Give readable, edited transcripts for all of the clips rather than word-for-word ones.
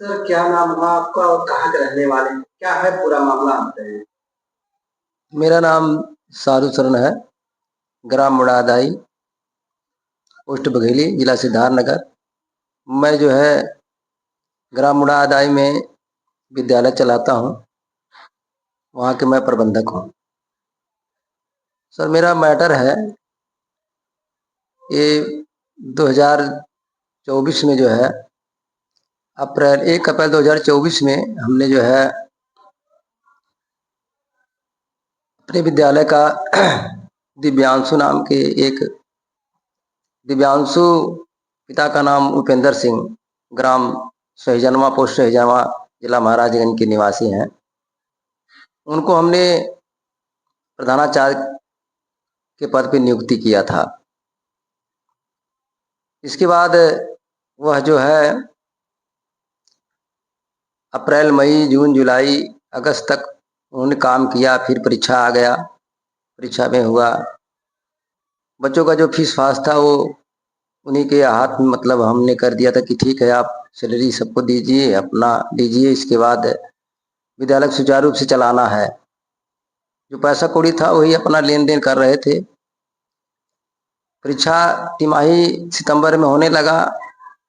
Sir क्या नाम हुआ आपका और कहाँ के रहने वाले हैं? क्या है पूरा मामला आप बताइए? मेरा नाम साधु शरण है। ग्राम मुरादाई, पोस्ट बघेली, जिला सिद्धार्थनगर। मैं जो है ग्राम मुरादाई में विद्यालय चलाता हूँ। वहाँ के मैं प्रबंधक हूँ। सर मेरा मैटर है, ये 2024 में जो है अप्रैल 1 अप्रैल 2024 में हमने जो है अपने विद्यालय का दिव्यांशु नाम के एक दिव्यांशु, पिता का नाम उपेंद्र सिंह, ग्राम सहीजनवा, पोस्ट सहीजनवा, जिला महाराजगंज के निवासी हैं। उनको हमने प्रधानाचार्य के पद पर नियुक्ति किया था। इसके बाद वह जो है अप्रैल, मई, जून, जुलाई, अगस्त तक उन्होंने काम किया। फिर परीक्षा आ गया, परीक्षा में हुआ। बच्चों का जो फीस फास था वो उन्हीं के हाथ में, मतलब हमने कर दिया था कि ठीक है आप सैलरी सबको दीजिए, अपना दीजिए। इसके बाद विद्यालय को सुचारू रूप से चलाना है। जो पैसा कौड़ी था वही अपना लेन देन कर रहे थे। परीक्षा तिमाही सितंबर में होने लगा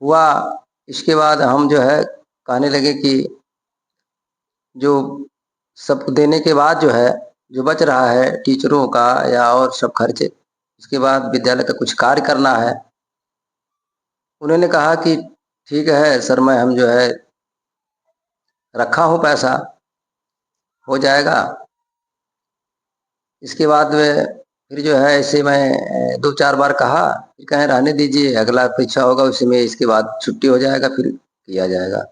हुआ। इसके बाद हम जो है कहने लगे कि जो सब देने के बाद जो है जो बच रहा है टीचरों का या और सब खर्चे, उसके बाद विद्यालय का कुछ कार्य करना है। उन्होंने कहा कि ठीक है सर, मैं हम जो है रखा हूँ पैसा, हो जाएगा। इसके बाद में फिर जो है ऐसे मैं 2-4 बार कहा, फिर कहें रहने दीजिए, अगला परीक्षा होगा उसी में, इसके बाद छुट्टी हो जाएगा, फिर किया जाएगा।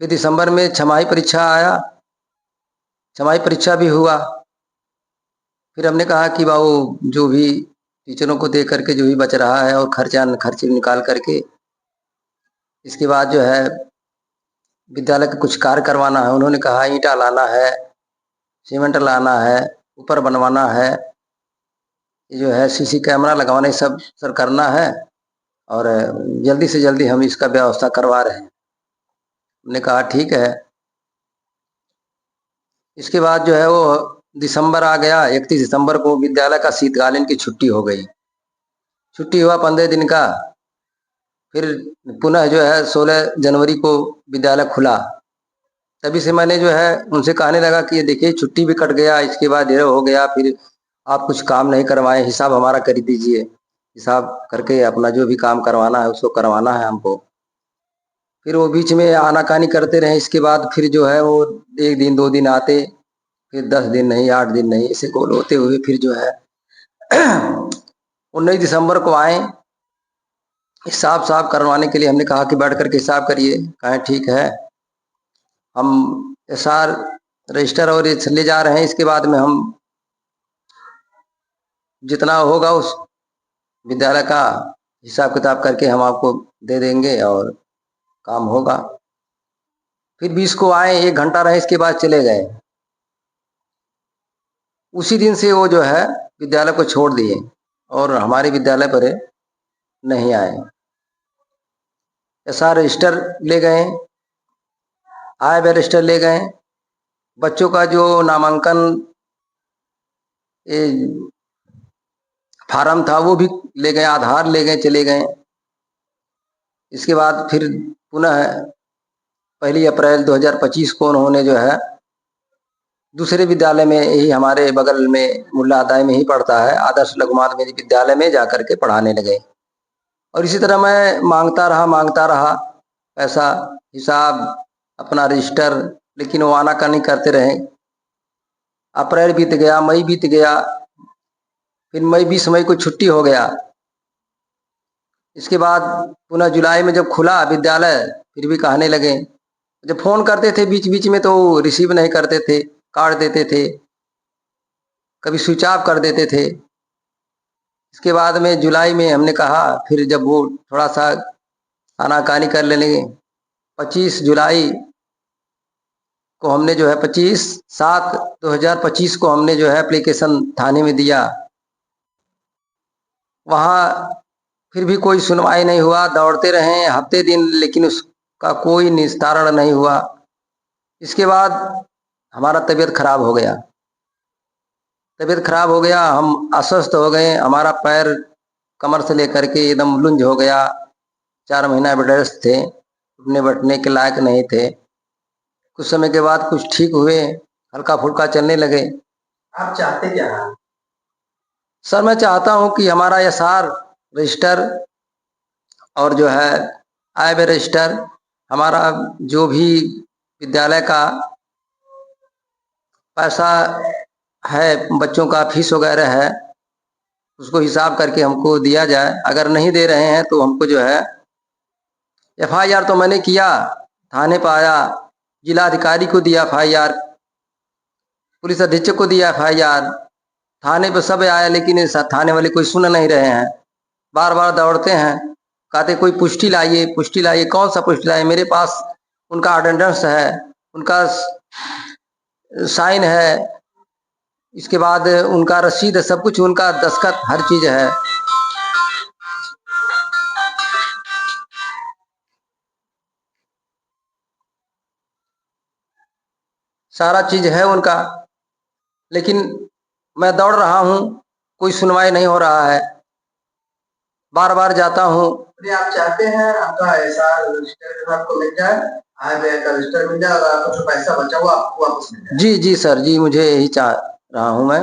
फिर दिसंबर में छमाही परीक्षा आया, छमाही परीक्षा भी हुआ। फिर हमने कहा कि बाबू जो भी टीचरों को दे करके जो भी बच रहा है और खर्चे निकाल करके इसके बाद जो है विद्यालय का कुछ कार्य करवाना है। उन्होंने कहा ईंटा लाना है, सीमेंट लाना है, ऊपर बनवाना है, ये जो है सीसी कैमरा लगवाना, ये सब सर करना है और जल्दी से जल्दी हम इसका व्यवस्था करवा रहे हैं। हमने कहा ठीक है। इसके बाद जो है वो दिसंबर आ गया। 31 दिसंबर को विद्यालय का शीतकालीन की छुट्टी हो गई। छुट्टी हुआ 15 दिन का। फिर पुनः जो है 16 जनवरी को विद्यालय खुला। तभी से मैंने जो है उनसे कहने लगा कि ये देखिए छुट्टी भी कट गया, इसके बाद ये हो गया, फिर आप कुछ काम नहीं करवाए, हिसाब हमारा कर दीजिए। हिसाब करके अपना जो भी काम करवाना है उसको करवाना है हमको। फिर वो बीच में आनाकानी करते रहे। इसके बाद फिर जो है वो 1 दिन 2 दिन आते, फिर 10 दिन नहीं, 8 दिन नहीं, ऐसे गोल होते हुए फिर जो है 19 दिसंबर को आए हिसाब साफ करवाने के लिए। हमने कहा कि बैठ करके हिसाब करिए। कहें ठीक है, हम एसआर रजिस्टर और ये ले जा रहे हैं। इसके बाद में हम जितना होगा उस विद्यालय का हिसाब किताब करके हम आपको दे देंगे और काम होगा। फिर 20 को आए, 1 घंटा रहे, इसके बाद चले गए। उसी दिन से वो जो है विद्यालय को छोड़ दिए और हमारे विद्यालय पर नहीं आए। एसआर रजिस्टर ले गए, आय व्यय रजिस्टर ले गए, बच्चों का जो नामांकन फार्म था वो भी ले गए, आधार ले गए, चले गए। इसके बाद फिर पुनः 1 अप्रैल 2025 को उन्होंने जो है दूसरे विद्यालय में, यही हमारे बगल में मुल्लादाई में ही पढ़ता है, आदर्श लघु माध्यमिक विद्यालय में जाकर के पढ़ाने लगे। और इसी तरह मैं मांगता रहा पैसा, हिसाब, अपना रजिस्टर, लेकिन वो आनाकानी करते रहे। अप्रैल बीत गया, मई बीत गया, फिर 20 मई को छुट्टी हो गया। इसके बाद पुनः जुलाई में जब खुला विद्यालय, फिर भी कहने लगे। जब फोन करते थे बीच बीच में तो रिसीव नहीं करते थे, काट देते थे, कभी स्विच ऑफ कर देते थे। इसके बाद में जुलाई में हमने कहा, फिर जब वो थोड़ा सा आनाकानी कर लेने, 25 जुलाई को हमने जो है 25/7/2025 को हमने जो है एप्लीकेशन थाने में दिया। वहाँ फिर भी कोई सुनवाई नहीं हुआ। दौड़ते रहे हफ्ते दिन, लेकिन उस का कोई निस्तारण नहीं हुआ। इसके बाद हमारा तबीयत खराब हो गया। तबीयत खराब हो गया, हम अस्वस्थ हो गए, हमारा पैर कमर से लेकर के एकदम लुंज हो गया। 4 महीना बेड रेस्ट थे, उठने बैठने के लायक नहीं थे। कुछ समय के बाद कुछ ठीक हुए, हल्का फुल्का चलने लगे। आप चाहते क्या हैं? सर मैं चाहता हूं कि हमारा एसआर रजिस्टर और जो है आय व्यय रजिस्टर, हमारा जो भी विद्यालय का पैसा है, बच्चों का फीस वगैरह है, उसको हिसाब करके हमको दिया जाए। अगर नहीं दे रहे हैं तो हमको जो है एफआईआर तो मैंने किया, थाने पर आया, जिला अधिकारी को दिया एफआईआर, पुलिस अधीक्षक को दिया एफआईआर, थाने पे सब आया, लेकिन इस थाने वाले कोई सुन नहीं रहे हैं। बार बार दौड़ते हैं, कहते कोई पुष्टि लाइए, पुष्टि लाइए। कौन सा पुष्टि लाइए? मेरे पास उनका अटेंडेंस है, उनका साइन है, इसके बाद उनका रसीद है, सब कुछ उनका दस्तखत, हर चीज है। सारा चीज है उनका, लेकिन मैं दौड़ रहा हूँ, कोई सुनवाई नहीं हो रहा है। बार बार जाता हूँ। यदि आप चाहते हैं आपका एसआर रजिस्टर जो है आपको मिल जाए, आय व्यय का रजिस्टर मिल जाए और आपका जो पैसा बचा हुआ आपको वापस मिल जाए। जी जी सर जी, मुझे यही चाह रहा हूँ मैं।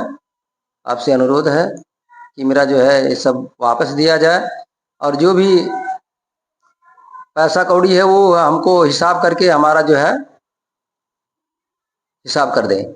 आपसे अनुरोध है कि मेरा जो है ये सब वापस दिया जाए, और जो भी पैसा कौड़ी है वो हमको हिसाब करके हमारा जो है हिसाब कर दें।